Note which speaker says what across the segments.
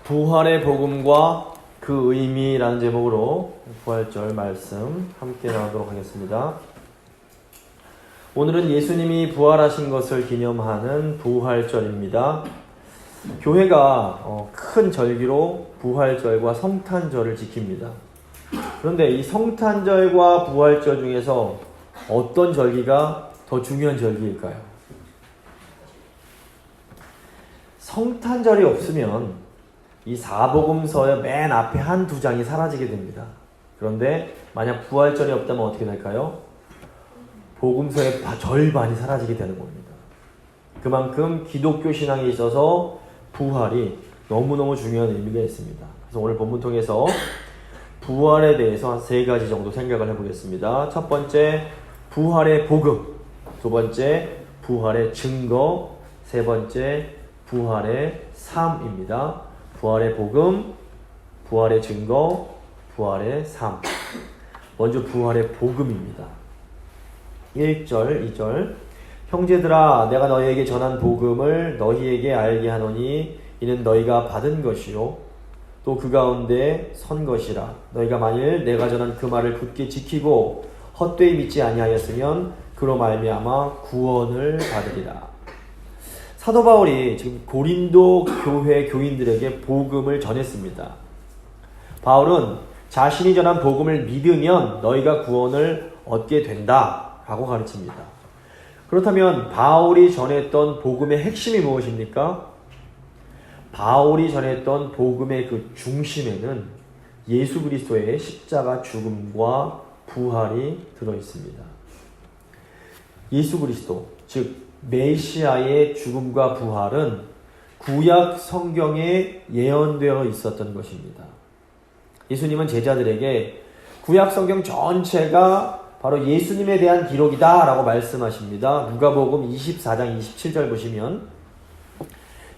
Speaker 1: 부활의 복음과 그 의미라는 제목으로 부활절 말씀 함께 나누도록 하겠습니다. 오늘은 예수님이 부활하신 것을 기념하는 부활절입니다. 교회가 큰 절기로 부활절과 성탄절을 지킵니다. 그런데 이 성탄절과 부활절 중에서 어떤 절기가 더 중요한 절기일까요? 성탄절이 없으면 이 사복음서의 맨 앞에 한두 장이 사라지게 됩니다. 그런데 만약 부활절이 없다면 어떻게 될까요? 복음서의 절반이 사라지게 되는 겁니다. 그만큼 기독교 신앙에 있어서 부활이 너무너무 중요한 의미가 있습니다. 그래서 오늘 본문 통해서 부활에 대해서 한 3가지 정도 생각을 해보겠습니다. 첫 번째, 부활의 복음. 두 번째, 부활의 증거. 세 번째, 부활의 삶입니다. 부활의 복음, 부활의 증거, 부활의 삶. 먼저 부활의 복음입니다. 1절, 2절. 형제들아, 내가 너희에게 전한 복음을 너희에게 알게 하노니 이는 너희가 받은 것이요 또 그 가운데 선 것이라. 너희가 만일 내가 전한 그 말을 굳게 지키고 헛되이 믿지 아니하였으면 그로 말미암아 구원을 받으리라. 사도 바울이 지금 고린도 교회 교인들에게 복음을 전했습니다. 바울은 자신이 전한 복음을 믿으면 너희가 구원을 얻게 된다라고 가르칩니다. 그렇다면 바울이 전했던 복음의 핵심이 무엇입니까? 바울이 전했던 복음의 그 중심에는 예수 그리스도의 십자가 죽음과 부활이 들어있습니다. 예수 그리스도, 즉 메시아의 죽음과 부활은 구약 성경에 예언되어 있었던 것입니다. 예수님은 제자들에게 구약 성경 전체가 바로 예수님에 대한 기록이다 라고 말씀하십니다. 누가복음 24장 27절 보시면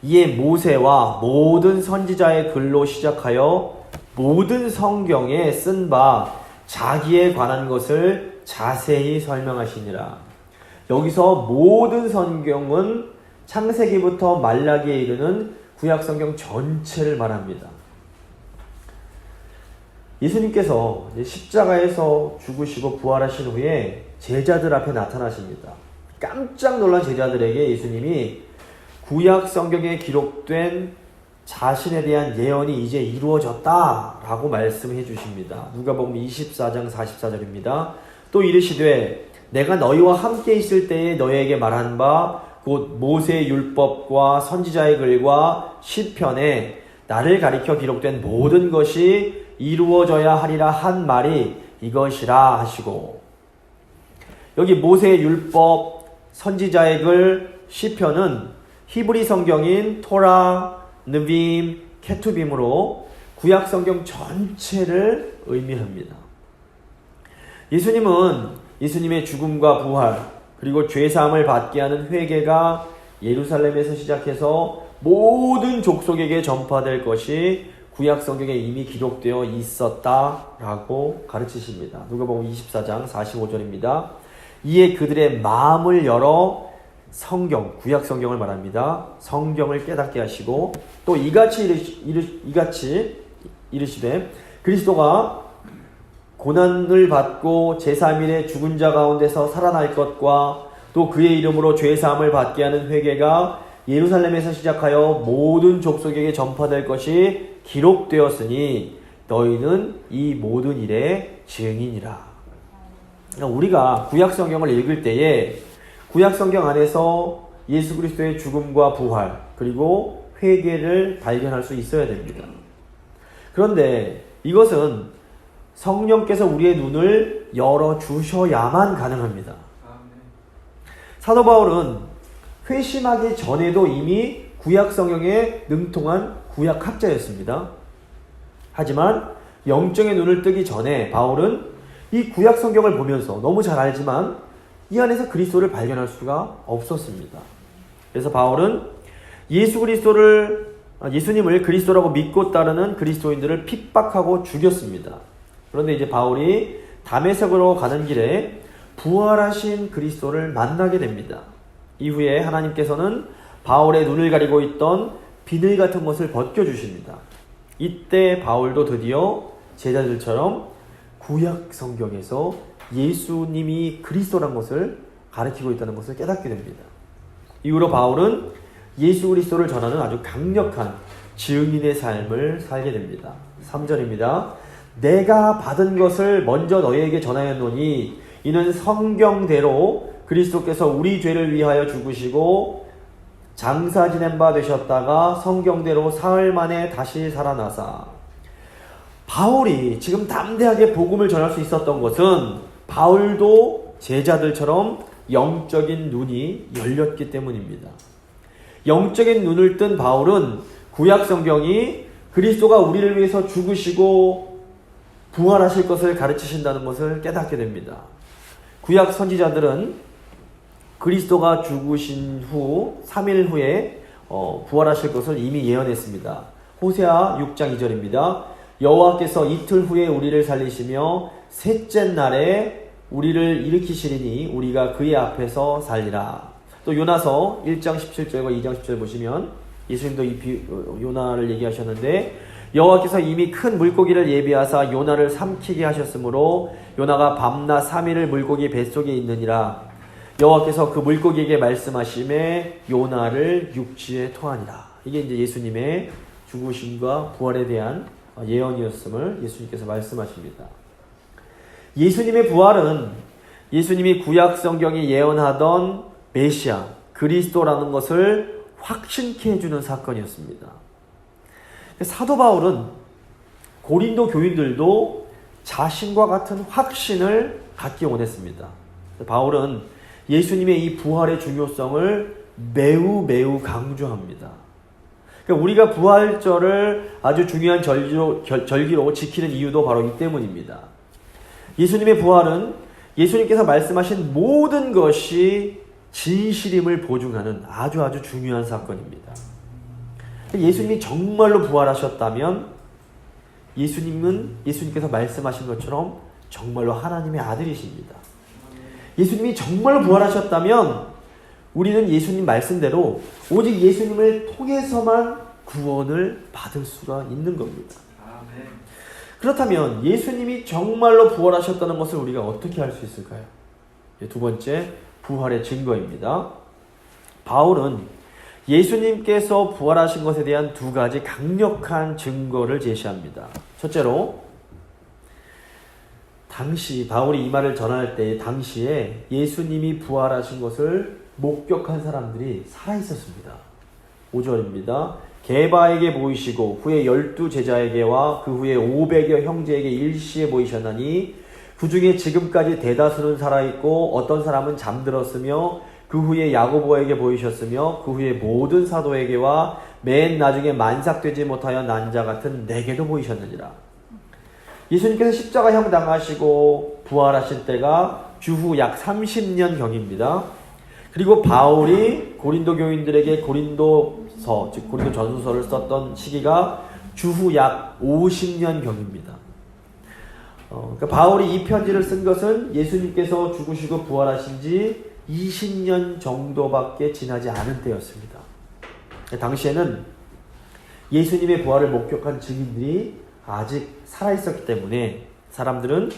Speaker 1: 이에 모세와 모든 선지자의 글로 시작하여 모든 성경에 쓴 바 자기에 관한 것을 자세히 설명하시니라. 여기서 모든 성경은 창세기부터 말라기에 이르는 구약 성경 전체를 말합니다. 예수님께서 십자가에서 죽으시고 부활하신 후에 제자들 앞에 나타나십니다. 깜짝 놀란 제자들에게 예수님이 구약 성경에 기록된 자신에 대한 예언이 이제 이루어졌다라고 말씀해 주십니다. 누가복음 24장 44절입니다. 또 이르시되 내가 너희와 함께 있을 때에 너희에게 말한 바 곧 모세의 율법과 선지자의 글과 시편에 나를 가리켜 기록된 모든 것이 이루어져야 하리라 한 말이 이것이라 하시고, 여기 모세의 율법, 선지자의 글, 시편은 히브리 성경인 토라, 느빔, 케투빔으로 구약 성경 전체를 의미합니다. 예수님의 죽음과 부활, 그리고 죄사함을 받게 하는 회개가 예루살렘에서 시작해서 모든 족속에게 전파될 것이 구약 성경에 이미 기록되어 있었다라고 가르치십니다. 누가복음 24장 45절입니다. 이에 그들의 마음을 열어 성경, 구약 성경을 말합니다. 성경을 깨닫게 하시고 또 이같이 이르시되 그리스도가 고난을 받고 제3일에 죽은 자 가운데서 살아날 것과 또 그의 이름으로 죄사함을 받게 하는 회개가 예루살렘에서 시작하여 모든 족속에게 전파될 것이 기록되었으니 너희는 이 모든 일의 증인이라. 우리가 구약 성경을 읽을 때에 구약 성경 안에서 예수 그리스도의 죽음과 부활 그리고 회개를 발견할 수 있어야 됩니다. 그런데 이것은 성령께서 우리의 눈을 열어주셔야만 가능합니다. 사도 바울은 회심하기 전에도 이미 구약 성경에 능통한 구약학자였습니다. 하지만 영적의 눈을 뜨기 전에 바울은 이 구약 성경을 보면서 너무 잘 알지만 이 안에서 그리스도를 발견할 수가 없었습니다. 그래서 바울은 예수님을 그리스도라고 믿고 따르는 그리스도인들을 핍박하고 죽였습니다. 그런데 이제 바울이 다메섹으로 가는 길에 부활하신 그리스도를 만나게 됩니다. 이후에 하나님께서는 바울의 눈을 가리고 있던 비늘 같은 것을 벗겨주십니다. 이때 바울도 드디어 제자들처럼 구약 성경에서 예수님이 그리스도란 것을 가르치고 있다는 것을 깨닫게 됩니다. 이후로 바울은 예수 그리스도를 전하는 아주 강력한 증인의 삶을 살게 됩니다. 3절입니다. 내가 받은 것을 먼저 너희에게 전하였노니 이는 성경대로 그리스도께서 우리 죄를 위하여 죽으시고 장사 지낸 바 되셨다가 성경대로 사흘 만에 다시 살아나사. 바울이 지금 담대하게 복음을 전할 수 있었던 것은 바울도 제자들처럼 영적인 눈이 열렸기 때문입니다. 영적인 눈을 뜬 바울은 구약 성경이 그리스도가 우리를 위해서 죽으시고 부활하실 것을 가르치신다는 것을 깨닫게 됩니다. 구약 선지자들은 그리스도가 죽으신 후 3일 후에 부활하실 것을 이미 예언했습니다. 호세아 6장 2절입니다. 여호와께서 이틀 후에 우리를 살리시며 셋째 날에 우리를 일으키시리니 우리가 그의 앞에서 살리라. 또 요나서 1장 17절과 2장 10절 보시면 예수님도 요나를 얘기하셨는데 여호와께서 이미 큰 물고기를 예비하사 요나를 삼키게 하셨으므로 요나가 밤낮 3일을 물고기 뱃속에 있느니라. 여호와께서 그 물고기에게 말씀하심에 요나를 육지에 토하니라. 이게 이제 예수님의 죽으심과 부활에 대한 예언이었음을 예수님께서 말씀하십니다. 예수님의 부활은 예수님이 구약 성경이 예언하던 메시아, 그리스도라는 것을 확신케 해주는 사건이었습니다. 사도 바울은 고린도 교인들도 자신과 같은 확신을 갖기 원했습니다. 바울은 예수님의 이 부활의 중요성을 매우 강조합니다. 그러니까 우리가 부활절을 아주 중요한 절기로 지키는 이유도 바로 이 때문입니다. 예수님의 부활은 예수님께서 말씀하신 모든 것이 진실임을 보증하는 아주 중요한 사건입니다. 예수님이 정말로 부활하셨다면 예수님께서 말씀하신 것처럼 정말로 하나님의 아들이십니다. 예수님이 정말로 부활하셨다면 우리는 예수님 말씀대로 오직 예수님을 통해서만 구원을 받을 수가 있는 겁니다. 그렇다면 예수님이 정말로 부활하셨다는 것을 우리가 어떻게 알 수 있을까요? 두 번째, 부활의 증거입니다. 바울은 예수님께서 부활하신 것에 대한 두 가지 강력한 증거를 제시합니다. 첫째로, 당시 바울이 이 말을 전할 때 당시에 예수님이 부활하신 것을 목격한 사람들이 살아있었습니다. 5절입니다. 게바에게 보이시고 후에 12제자에게와 그 후에 500여 형제에게 일시에 보이셨나니 그 중에 지금까지 대다수는 살아있고 어떤 사람은 잠들었으며 그 후에 야고보에게 보이셨으며 그 후에 모든 사도에게와 맨 나중에 만삭되지 못하여 난 자 같은 내게도 보이셨느니라. 예수님께서 십자가형 당하시고 부활하실 때가 주후 약 30년 경입니다. 그리고 바울이 고린도 교인들에게 고린도서, 즉 고린도 전서를 썼던 시기가 주후 약 50년 경입니다. 그러니까 바울이 이 편지를 쓴 것은 예수님께서 죽으시고 부활하신 지 20년 정도밖에 지나지 않은 때였습니다. 당시에는 예수님의 부활을 목격한 증인들이 아직 살아있었기 때문에 사람들은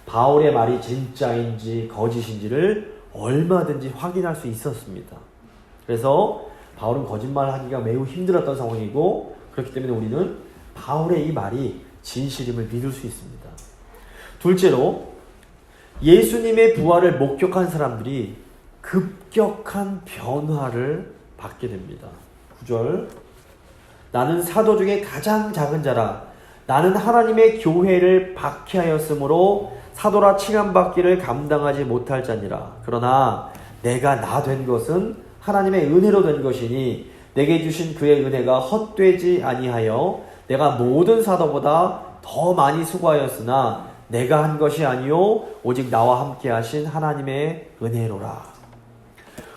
Speaker 1: 바울의 말이 진짜인지 거짓인지를 얼마든지 확인할 수 있었습니다. 그래서 바울은 거짓말하기가 매우 힘들었던 상황이고 그렇기 때문에 우리는 바울의 이 말이 진실임을 믿을 수 있습니다. 둘째로, 예수님의 부활을 목격한 사람들이 급격한 변화를 받게 됩니다. 9절, 나는 사도 중에 가장 작은 자라. 나는 하나님의 교회를 박해하였으므로 사도라 칭함받기를 감당하지 못할 자니라. 그러나 내가 나 된 것은 하나님의 은혜로 된 것이니 내게 주신 그의 은혜가 헛되지 아니하여 내가 모든 사도보다 더 많이 수고하였으나 내가 한 것이 아니요 오직 나와 함께 하신 하나님의 은혜로라.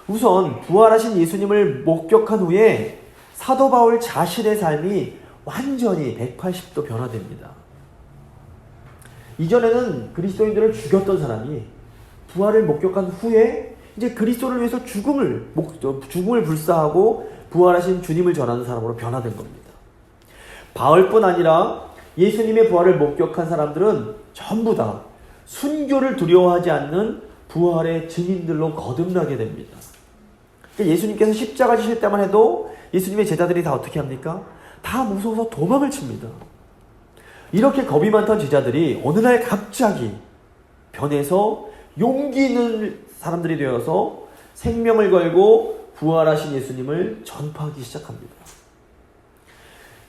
Speaker 1: 우선 부활하신 예수님을 목격한 후에 사도 바울 자신의 삶이 완전히 180도 변화됩니다. 이전에는 그리스도인들을 죽였던 사람이 부활을 목격한 후에 이제 그리스도를 위해서 죽음을 불사하고 부활하신 주님을 전하는 사람으로 변화된 겁니다. 바울뿐 아니라 예수님의 부활을 목격한 사람들은 전부 다 순교를 두려워하지 않는 부활의 증인들로 거듭나게 됩니다. 예수님께서 십자가 지실 때만 해도 예수님의 제자들이 다 어떻게 합니까? 다 무서워서 도망을 칩니다. 이렇게 겁이 많던 제자들이 어느 날 갑자기 변해서 용기 있는 사람들이 되어서 생명을 걸고 부활하신 예수님을 전파하기 시작합니다.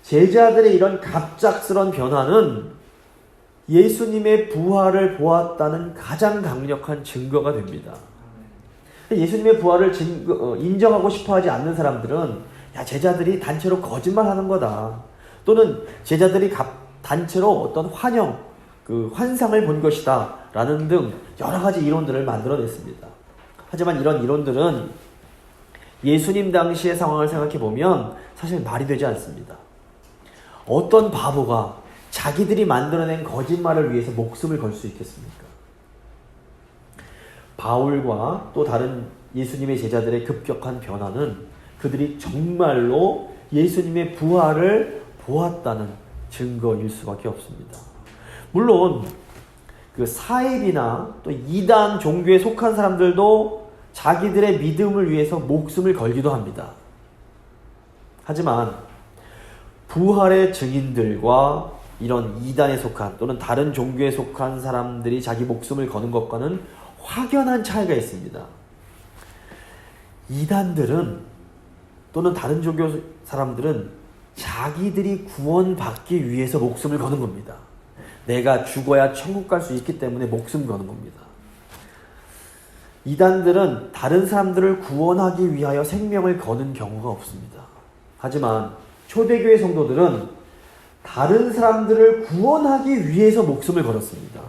Speaker 1: 제자들의 이런 갑작스런 변화는 예수님의 부활을 보았다는 가장 강력한 증거가 됩니다. 예수님의 부활을 인정하고 싶어하지 않는 사람들은 야, 제자들이 단체로 거짓말하는 거다. 또는 제자들이 단체로 어떤 환상을 본 것이다. 라는 등 여러 가지 이론들을 만들어냈습니다. 하지만 이런 이론들은 예수님 당시의 상황을 생각해 보면 사실 말이 되지 않습니다. 어떤 바보가 자기들이 만들어낸 거짓말을 위해서 목숨을 걸 수 있겠습니까? 바울과 또 다른 예수님의 제자들의 급격한 변화는 그들이 정말로 예수님의 부활을 보았다는 증거일 수밖에 없습니다. 물론 그 사입이나 또 이단 종교에 속한 사람들도 자기들의 믿음을 위해서 목숨을 걸기도 합니다. 하지만 부활의 증인들과 이런 이단에 속한 또는 다른 종교에 속한 사람들이 자기 목숨을 거는 것과는 확연한 차이가 있습니다. 이단들은 또는 다른 종교 사람들은 자기들이 구원받기 위해서 목숨을 거는 겁니다. 내가 죽어야 천국 갈 수 있기 때문에 목숨 거는 겁니다. 이단들은 다른 사람들을 구원하기 위하여 생명을 거는 경우가 없습니다. 하지만 초대교회 성도들은 다른 사람들을 구원하기 위해서 목숨을 걸었습니다.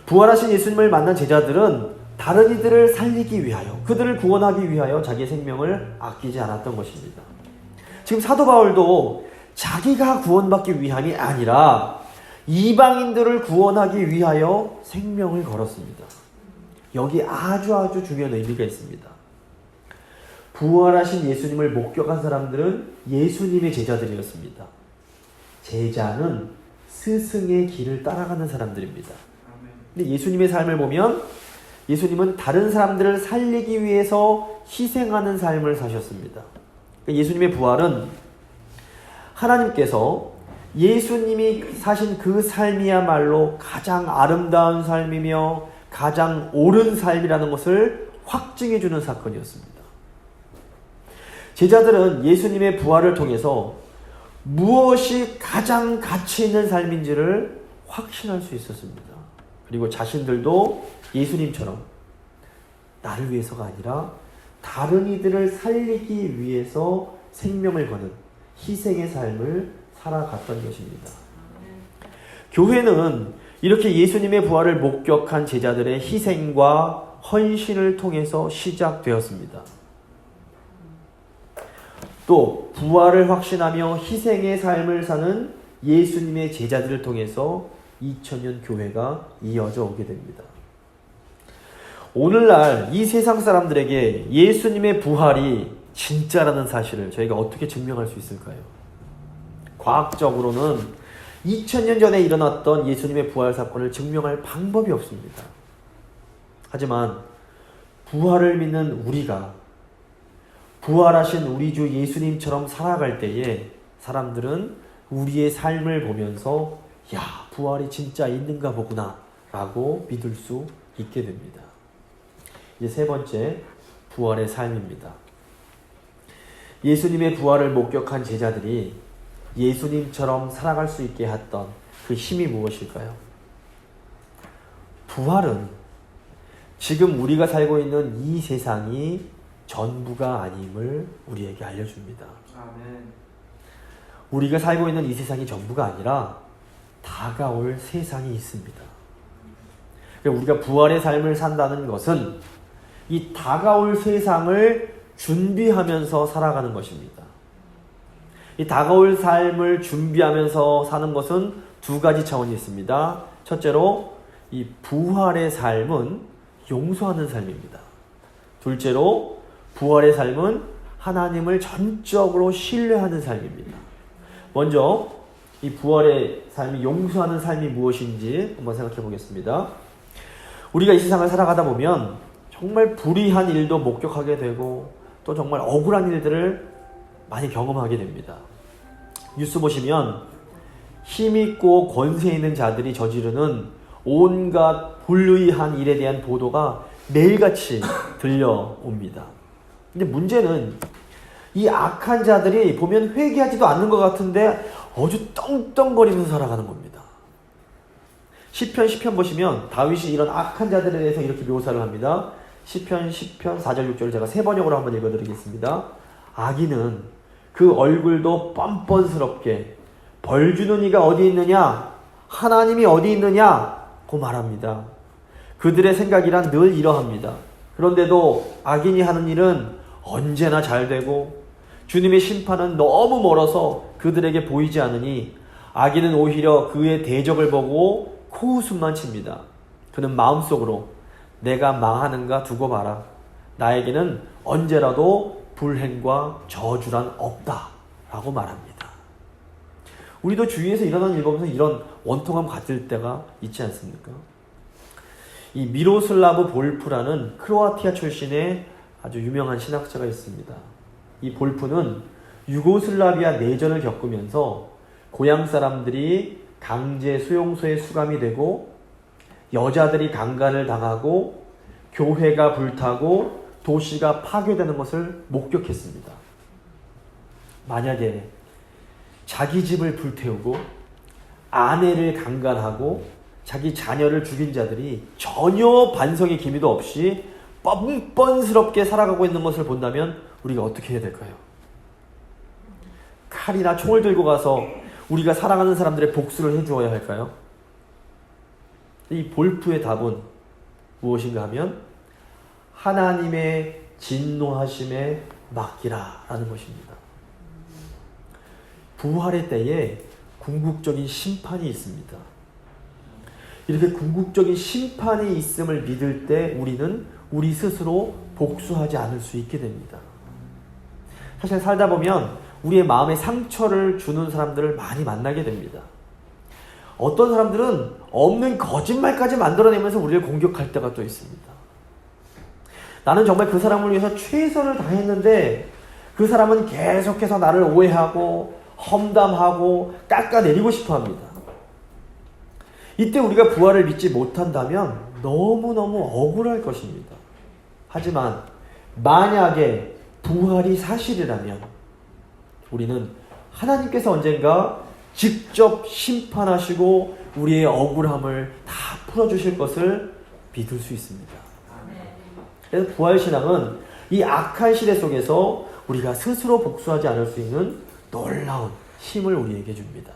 Speaker 1: 부활하신 예수님을 만난 제자들은 다른 이들을 살리기 위하여, 그들을 구원하기 위하여 자기의 생명을 아끼지 않았던 것입니다. 지금 사도 바울도 자기가 구원받기 위함이 아니라 이방인들을 구원하기 위하여 생명을 걸었습니다. 여기 아주 중요한 의미가 있습니다. 부활하신 예수님을 목격한 사람들은 예수님의 제자들이었습니다. 제자는 스승의 길을 따라가는 사람들입니다. 근데 예수님의 삶을 보면 예수님은 다른 사람들을 살리기 위해서 희생하는 삶을 사셨습니다. 예수님의 부활은 하나님께서 예수님이 사신 그 삶이야말로 가장 아름다운 삶이며 가장 옳은 삶이라는 것을 확증해주는 사건이었습니다. 제자들은 예수님의 부활을 통해서 무엇이 가장 가치 있는 삶인지를 확신할 수 있었습니다. 그리고 자신들도 예수님처럼 나를 위해서가 아니라 다른 이들을 살리기 위해서 생명을 거는 희생의 삶을 살아갔던 것입니다. 교회는 이렇게 예수님의 부활을 목격한 제자들의 희생과 헌신을 통해서 시작되었습니다. 또 부활을 확신하며 희생의 삶을 사는 예수님의 제자들을 통해서 2000년 교회가 이어져 오게 됩니다. 오늘날 이 세상 사람들에게 예수님의 부활이 진짜라는 사실을 저희가 어떻게 증명할 수 있을까요? 과학적으로는 2000년 전에 일어났던 예수님의 부활 사건을 증명할 방법이 없습니다. 하지만 부활을 믿는 우리가 부활하신 우리 주 예수님처럼 살아갈 때에 사람들은 우리의 삶을 보면서 야, 부활이 진짜 있는가 보구나 라고 믿을 수 있게 됩니다. 이제 세 번째, 부활의 삶입니다. 예수님의 부활을 목격한 제자들이 예수님처럼 살아갈 수 있게 했던 그 힘이 무엇일까요? 부활은 지금 우리가 살고 있는 이 세상이 전부가 아님을 우리에게 알려줍니다. 아멘. 우리가 살고 있는 이 세상이 전부가 아니라 다가올 세상이 있습니다. 우리가 부활의 삶을 산다는 것은 이 다가올 세상을 준비하면서 살아가는 것입니다. 이 다가올 삶을 준비하면서 사는 것은 두 가지 차원이 있습니다. 첫째로 이 부활의 삶은 용서하는 삶입니다. 둘째로 부활의 삶은 하나님을 전적으로 신뢰하는 삶입니다. 먼저 이 부활의 삶이 용서하는 삶이 무엇인지 한번 생각해 보겠습니다. 우리가 이 세상을 살아가다 보면 정말 불의한 일도 목격하게 되고 또 정말 억울한 일들을 많이 경험하게 됩니다. 뉴스 보시면 힘있고 권세 있는 자들이 저지르는 온갖 불의한 일에 대한 보도가 매일같이 들려옵니다. 근데 문제는 이 악한 자들이 보면 회개하지도 않는 것 같은데 아주 떵떵거리면서 살아가는 겁니다. 시편 보시면 다윗이 이런 악한 자들에 대해서 이렇게 묘사를 합니다. 시편 4절 6절을 제가 세 번역으로 한번 읽어드리겠습니다. 악인은 그 얼굴도 뻔뻔스럽게 벌 주는 이가 어디 있느냐? 하나님이 어디 있느냐? 고 말합니다. 그들의 생각이란 늘 이러합니다. 그런데도 악인이 하는 일은 언제나 잘 되고 주님의 심판은 너무 멀어서 그들에게 보이지 않으니 악인은 오히려 그의 대적을 보고 코웃음만 칩니다. 그는 마음속으로 내가 망하는가 두고 봐라. 나에게는 언제라도 불행과 저주란 없다. 라고 말합니다. 우리도 주위에서 일어나는 일 보면서 이런 원통함 가질 때가 있지 않습니까? 이 미로슬라브 볼프라는 크로아티아 출신의 아주 유명한 신학자가 있습니다. 이 볼프는 유고슬라비아 내전을 겪으면서 고향 사람들이 강제 수용소에 수감이 되고 여자들이 강간을 당하고 교회가 불타고 도시가 파괴되는 것을 목격했습니다. 만약에 자기 집을 불태우고 아내를 강간하고 자기 자녀를 죽인 자들이 전혀 반성의 기미도 없이 뻔뻔스럽게 살아가고 있는 것을 본다면 우리가 어떻게 해야 될까요? 칼이나 총을 들고 가서 우리가 사랑하는 사람들의 복수를 해주어야 할까요? 이 볼프의 답은 무엇인가 하면 하나님의 진노하심에 맡기라 라는 것입니다. 부활의 때에 궁극적인 심판이 있습니다. 이렇게 궁극적인 심판이 있음을 믿을 때 우리는 우리 스스로 복수하지 않을 수 있게 됩니다. 사실 살다 보면 우리의 마음에 상처를 주는 사람들을 많이 만나게 됩니다. 어떤 사람들은 없는 거짓말까지 만들어내면서 우리를 공격할 때가 또 있습니다. 나는 정말 그 사람을 위해서 최선을 다했는데 그 사람은 계속해서 나를 오해하고 험담하고 깎아내리고 싶어 합니다. 이때 우리가 부활을 믿지 못한다면 너무너무 억울할 것입니다. 하지만 만약에 부활이 사실이라면 우리는 하나님께서 언젠가 직접 심판하시고 우리의 억울함을 다 풀어주실 것을 믿을 수 있습니다. 그래서 부활신앙은 이 악한 시대 속에서 우리가 스스로 복수하지 않을 수 있는 놀라운 힘을 우리에게 줍니다.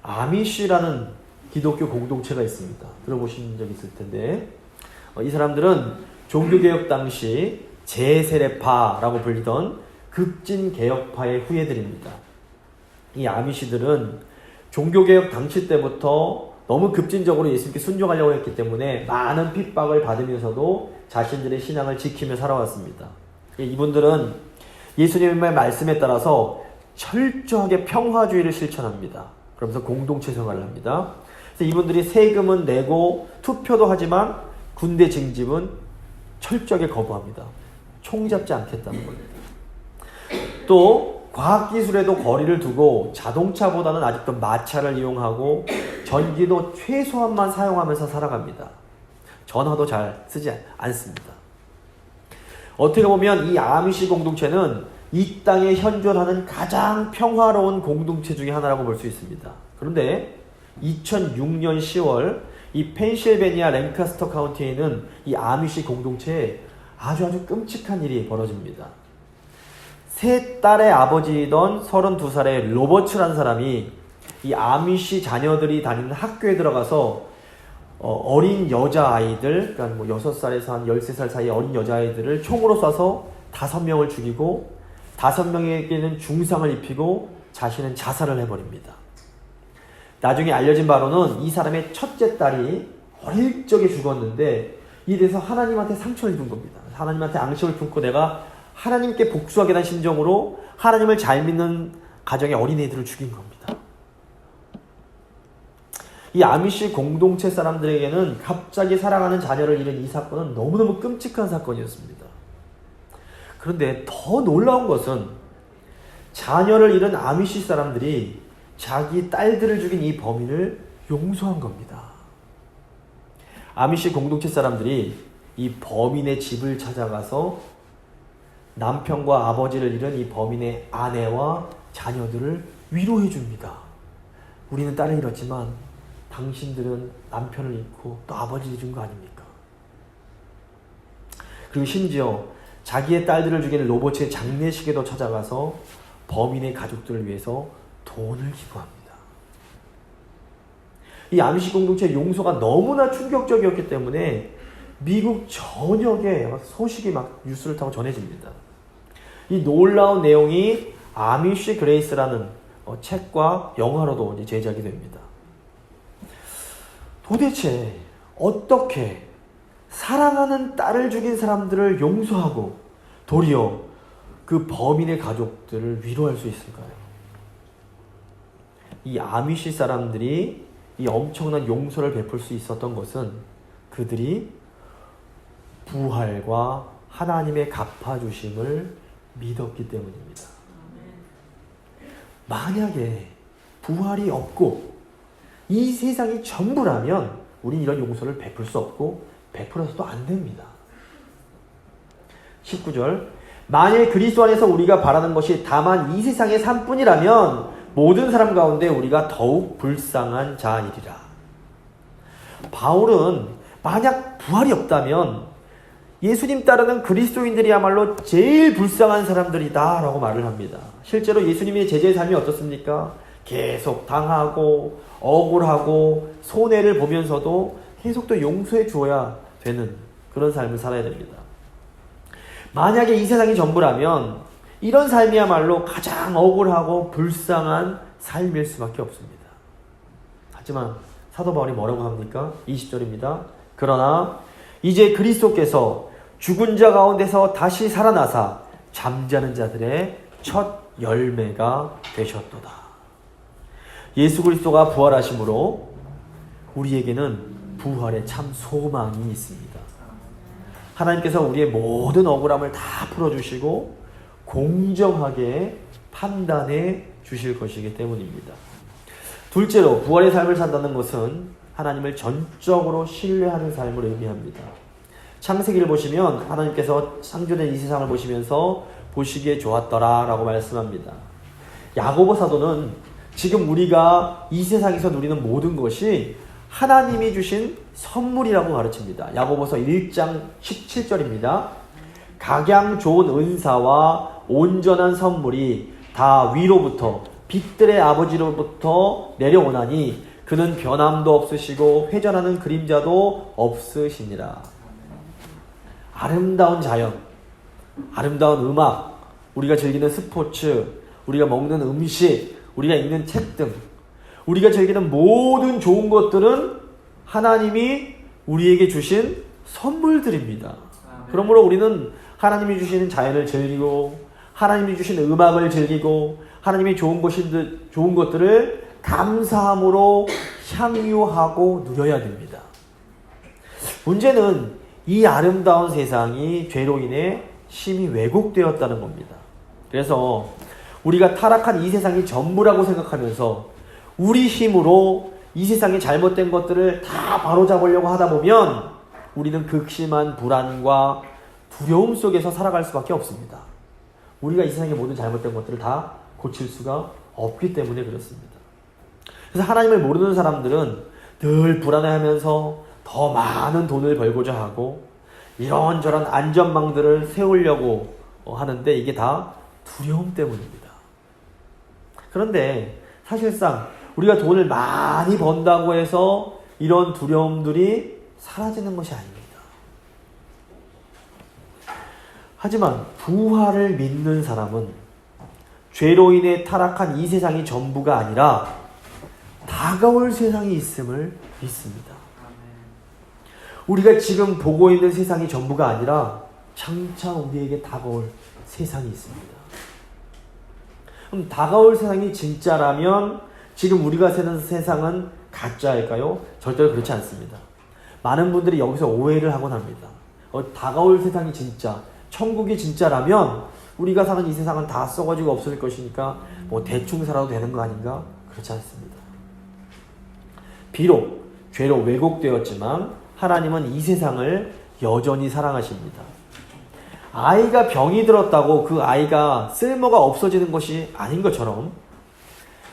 Speaker 1: 아미쉬라는 기독교 공동체가 있습니다. 들어보신 적 있을 텐데 이 사람들은 종교개혁 당시 제세례파라고 불리던 급진개혁파의 후예들입니다. 이 아미시들은 종교개혁 당시 때부터 너무 급진적으로 예수님께 순종하려고 했기 때문에 많은 핍박을 받으면서도 자신들의 신앙을 지키며 살아왔습니다. 이분들은 예수님의 말씀에 따라서 철저하게 평화주의를 실천합니다. 그러면서 공동체 생활을 합니다. 그래서 이분들이 세금은 내고 투표도 하지만 군대 징집은 철저하게 거부합니다. 총 잡지 않겠다는 겁니다. 또 과학기술에도 거리를 두고 자동차보다는 아직도 마차를 이용하고 전기도 최소한만 사용하면서 살아갑니다. 전화도 잘 쓰지 않습니다. 어떻게 보면 이 아미시 공동체는 이 땅에 현존하는 가장 평화로운 공동체 중에 하나라고 볼 수 있습니다. 그런데 2006년 10월 이 펜실베니아 랭카스터 카운티에 있는 이 아미시 공동체에 아주 끔찍한 일이 벌어집니다. 세 딸의 아버지이던 32살의 로버츠라는 사람이 이 아미시 자녀들이 다니는 학교에 들어가서 어린 여자아이들, 그러니까 뭐 6살에서 한 13살 사이의 어린 여자아이들을 총으로 쏴서 5명을 죽이고 5명에게는 중상을 입히고 자신은 자살을 해버립니다. 나중에 알려진 바로는 이 사람의 첫째 딸이 어릴 적에 죽었는데 이에 대해서 하나님한테 상처를 입은 겁니다. 하나님한테 앙심을 품고 내가 하나님께 복수하게 된 심정으로 하나님을 잘 믿는 가정의 어린애들을 죽인 겁니다. 이 아미시 공동체 사람들에게는 갑자기 사랑하는 자녀를 잃은 이 사건은 너무너무 끔찍한 사건이었습니다. 그런데 더 놀라운 것은 자녀를 잃은 아미시 사람들이 자기 딸들을 죽인 이 범인을 용서한 겁니다. 아미시 공동체 사람들이 이 범인의 집을 찾아가서 남편과 아버지를 잃은 이 범인의 아내와 자녀들을 위로해 줍니다. 우리는 딸을 잃었지만 당신들은 남편을 잃고 또 아버지를 잃은 거 아닙니까? 그리고 심지어 자기의 딸들을 죽이는 로버츠의 장례식에도 찾아가서 범인의 가족들을 위해서 돈을 기부합니다. 이 아미시 공동체의 용서가 너무나 충격적이었기 때문에 미국 전역에 소식이 막 뉴스를 타고 전해집니다. 이 놀라운 내용이 아미시 그레이스라는 책과 영화로도 이제 제작이 됩니다. 도대체 어떻게 사랑하는 딸을 죽인 사람들을 용서하고 도리어 그 범인의 가족들을 위로할 수 있을까요? 이 아미시 사람들이 이 엄청난 용서를 베풀 수 있었던 것은 그들이 부활과 하나님의 갚아주심을 믿었기 때문입니다. 만약에 부활이 없고 이 세상이 전부라면 우린 이런 용서를 베풀 수 없고 베풀어서도 안 됩니다. 19절 만일 그리스도 안에서 우리가 바라는 것이 다만 이 세상의 삶뿐이라면 모든 사람 가운데 우리가 더욱 불쌍한 자이리라. 바울은 만약 부활이 없다면 예수님 따르는 그리스도인들이야말로 제일 불쌍한 사람들이다 라고 말을 합니다. 실제로 예수님의 제자의 삶이 어떻습니까? 계속 당하고 억울하고 손해를 보면서도 계속 또 용서해 주어야 되는 그런 삶을 살아야 됩니다. 만약에 이 세상이 전부라면 이런 삶이야말로 가장 억울하고 불쌍한 삶일 수밖에 없습니다. 하지만 사도 바울이 뭐라고 합니까? 20절입니다. 그러나 이제 그리스도께서 죽은 자 가운데서 다시 살아나사 잠자는 자들의 첫 열매가 되셨도다. 예수 그리스도가 부활하심으로 우리에게는 부활의 참 소망이 있습니다. 하나님께서 우리의 모든 억울함을 다 풀어주시고 공정하게 판단해 주실 것이기 때문입니다. 둘째로 부활의 삶을 산다는 것은 하나님을 전적으로 신뢰하는 삶을 의미합니다. 창세기를 보시면 하나님께서 창조된 이 세상을 보시면서 보시기에 좋았더라 라고 말씀합니다. 야고보 사도는 지금 우리가 이 세상에서 누리는 모든 것이 하나님이 주신 선물이라고 가르칩니다. 야고보서 1장 17절입니다. 각양 좋은 은사와 온전한 선물이 다 위로부터 빛들의 아버지로부터 내려오나니 그는 변함도 없으시고 회전하는 그림자도 없으시니라. 아름다운 자연, 아름다운 음악, 우리가 즐기는 스포츠, 우리가 먹는 음식, 우리가 읽는 책 등 우리가 즐기는 모든 좋은 것들은 하나님이 우리에게 주신 선물들입니다. 그러므로 우리는 하나님이 주시는 자연을 즐기고 하나님이 주신 음악을 즐기고 하나님이 좋은 것들을 감사함으로 향유하고 누려야 됩니다. 문제는 이 아름다운 세상이 죄로 인해 심히 왜곡되었다는 겁니다. 그래서 우리가 타락한 이 세상이 전부라고 생각하면서 우리 힘으로 이 세상의 잘못된 것들을 다 바로잡으려고 하다 보면 우리는 극심한 불안과 두려움 속에서 살아갈 수밖에 없습니다. 우리가 이 세상의 모든 잘못된 것들을 다 고칠 수가 없기 때문에 그렇습니다. 그래서 하나님을 모르는 사람들은 늘 불안해하면서 더 많은 돈을 벌고자 하고 이런저런 안전망들을 세우려고 하는데 이게 다 두려움 때문입니다. 그런데 사실상 우리가 돈을 많이 번다고 해서 이런 두려움들이 사라지는 것이 아닙니다. 하지만 부활을 믿는 사람은 죄로 인해 타락한 이 세상이 전부가 아니라 다가올 세상이 있음을 믿습니다. 우리가 지금 보고 있는 세상이 전부가 아니라 장차 우리에게 다가올 세상이 있습니다. 그럼 다가올 세상이 진짜라면 지금 우리가 사는 세상은 가짜일까요? 절대로 그렇지 않습니다. 많은 분들이 여기서 오해를 하곤 합니다. 다가올 세상이 진짜, 천국이 진짜라면 우리가 사는 이 세상은 다 썩어지고 없어질 것이니까 뭐 대충 살아도 되는 거 아닌가? 그렇지 않습니다. 비록 죄로 왜곡되었지만 하나님은 이 세상을 여전히 사랑하십니다. 아이가 병이 들었다고 그 아이가 쓸모가 없어지는 것이 아닌 것처럼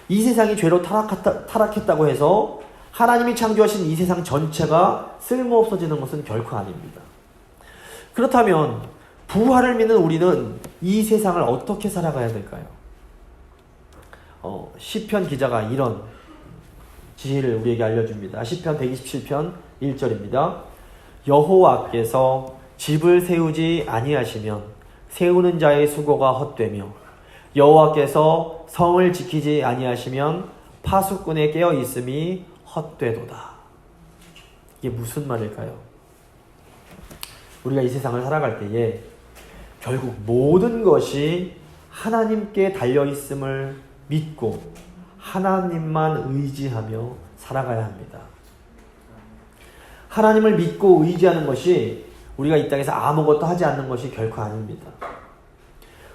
Speaker 1: 이 세상이 죄로 타락했다고 해서 하나님이 창조하신 이 세상 전체가 쓸모 없어지는 것은 결코 아닙니다. 그렇다면 부활을 믿는 우리는 이 세상을 어떻게 살아가야 될까요? 시편 기자가 이런 지혜를 우리에게 알려줍니다. 시편 127편 1절입니다. 여호와께서 집을 세우지 아니하시면 세우는 자의 수고가 헛되며 여호와께서 성을 지키지 아니하시면 파수꾼의 깨어 있음이 헛되도다. 이게 무슨 말일까요? 우리가 이 세상을 살아갈 때에 결국 모든 것이 하나님께 달려있음을 믿고 하나님만 의지하며 살아가야 합니다. 하나님을 믿고 의지하는 것이 우리가 이 땅에서 아무것도 하지 않는 것이 결코 아닙니다.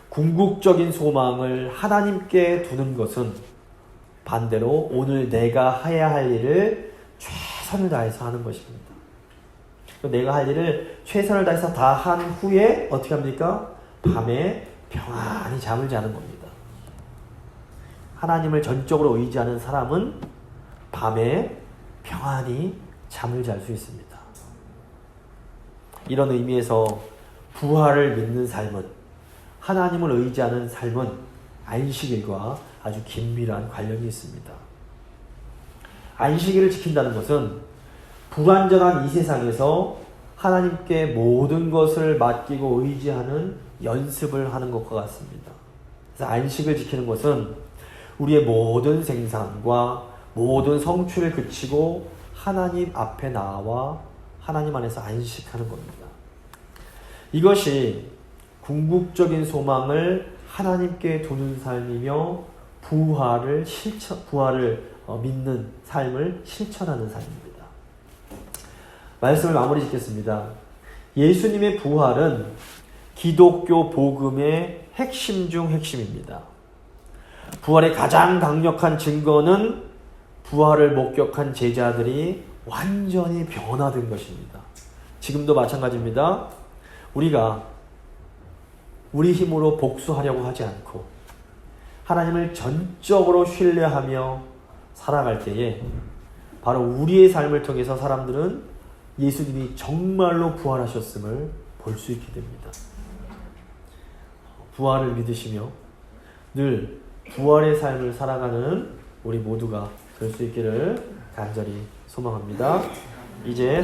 Speaker 1: 궁극적인 소망을 하나님께 두는 것은 반대로 오늘 내가 해야 할 일을 최선을 다해서 하는 것입니다. 내가 할 일을 최선을 다해서 다 한 후에 어떻게 합니까? 밤에 평안히 잠을 자는 겁니다. 하나님을 전적으로 의지하는 사람은 밤에 평안히 잠을 잘 수 있습니다. 이런 의미에서 부활을 믿는 삶은, 하나님을 의지하는 삶은 안식일과 아주 긴밀한 관련이 있습니다. 안식일을 지킨다는 것은 불완전한 이 세상에서 하나님께 모든 것을 맡기고 의지하는 연습을 하는 것과 같습니다. 그래서 안식을 지키는 것은 우리의 모든 생산과 모든 성취를 그치고 하나님 앞에 나와 하나님 안에서 안식하는 겁니다. 이것이 궁극적인 소망을 하나님께 두는 삶이며 부활을 믿는 삶을 실천하는 삶입니다. 말씀을 마무리 짓겠습니다. 예수님의 부활은 기독교 복음의 핵심 중 핵심입니다. 부활의 가장 강력한 증거는 부활을 목격한 제자들이 완전히 변화된 것입니다. 지금도 마찬가지입니다. 우리가 우리 힘으로 복수하려고 하지 않고 하나님을 전적으로 신뢰하며 살아갈 때에 바로 우리의 삶을 통해서 사람들은 예수님이 정말로 부활하셨음을 볼 수 있게 됩니다. 부활을 믿으시며 늘 부활의 삶을 살아가는 우리 모두가 될 수 있기를 간절히 소망합니다. 이제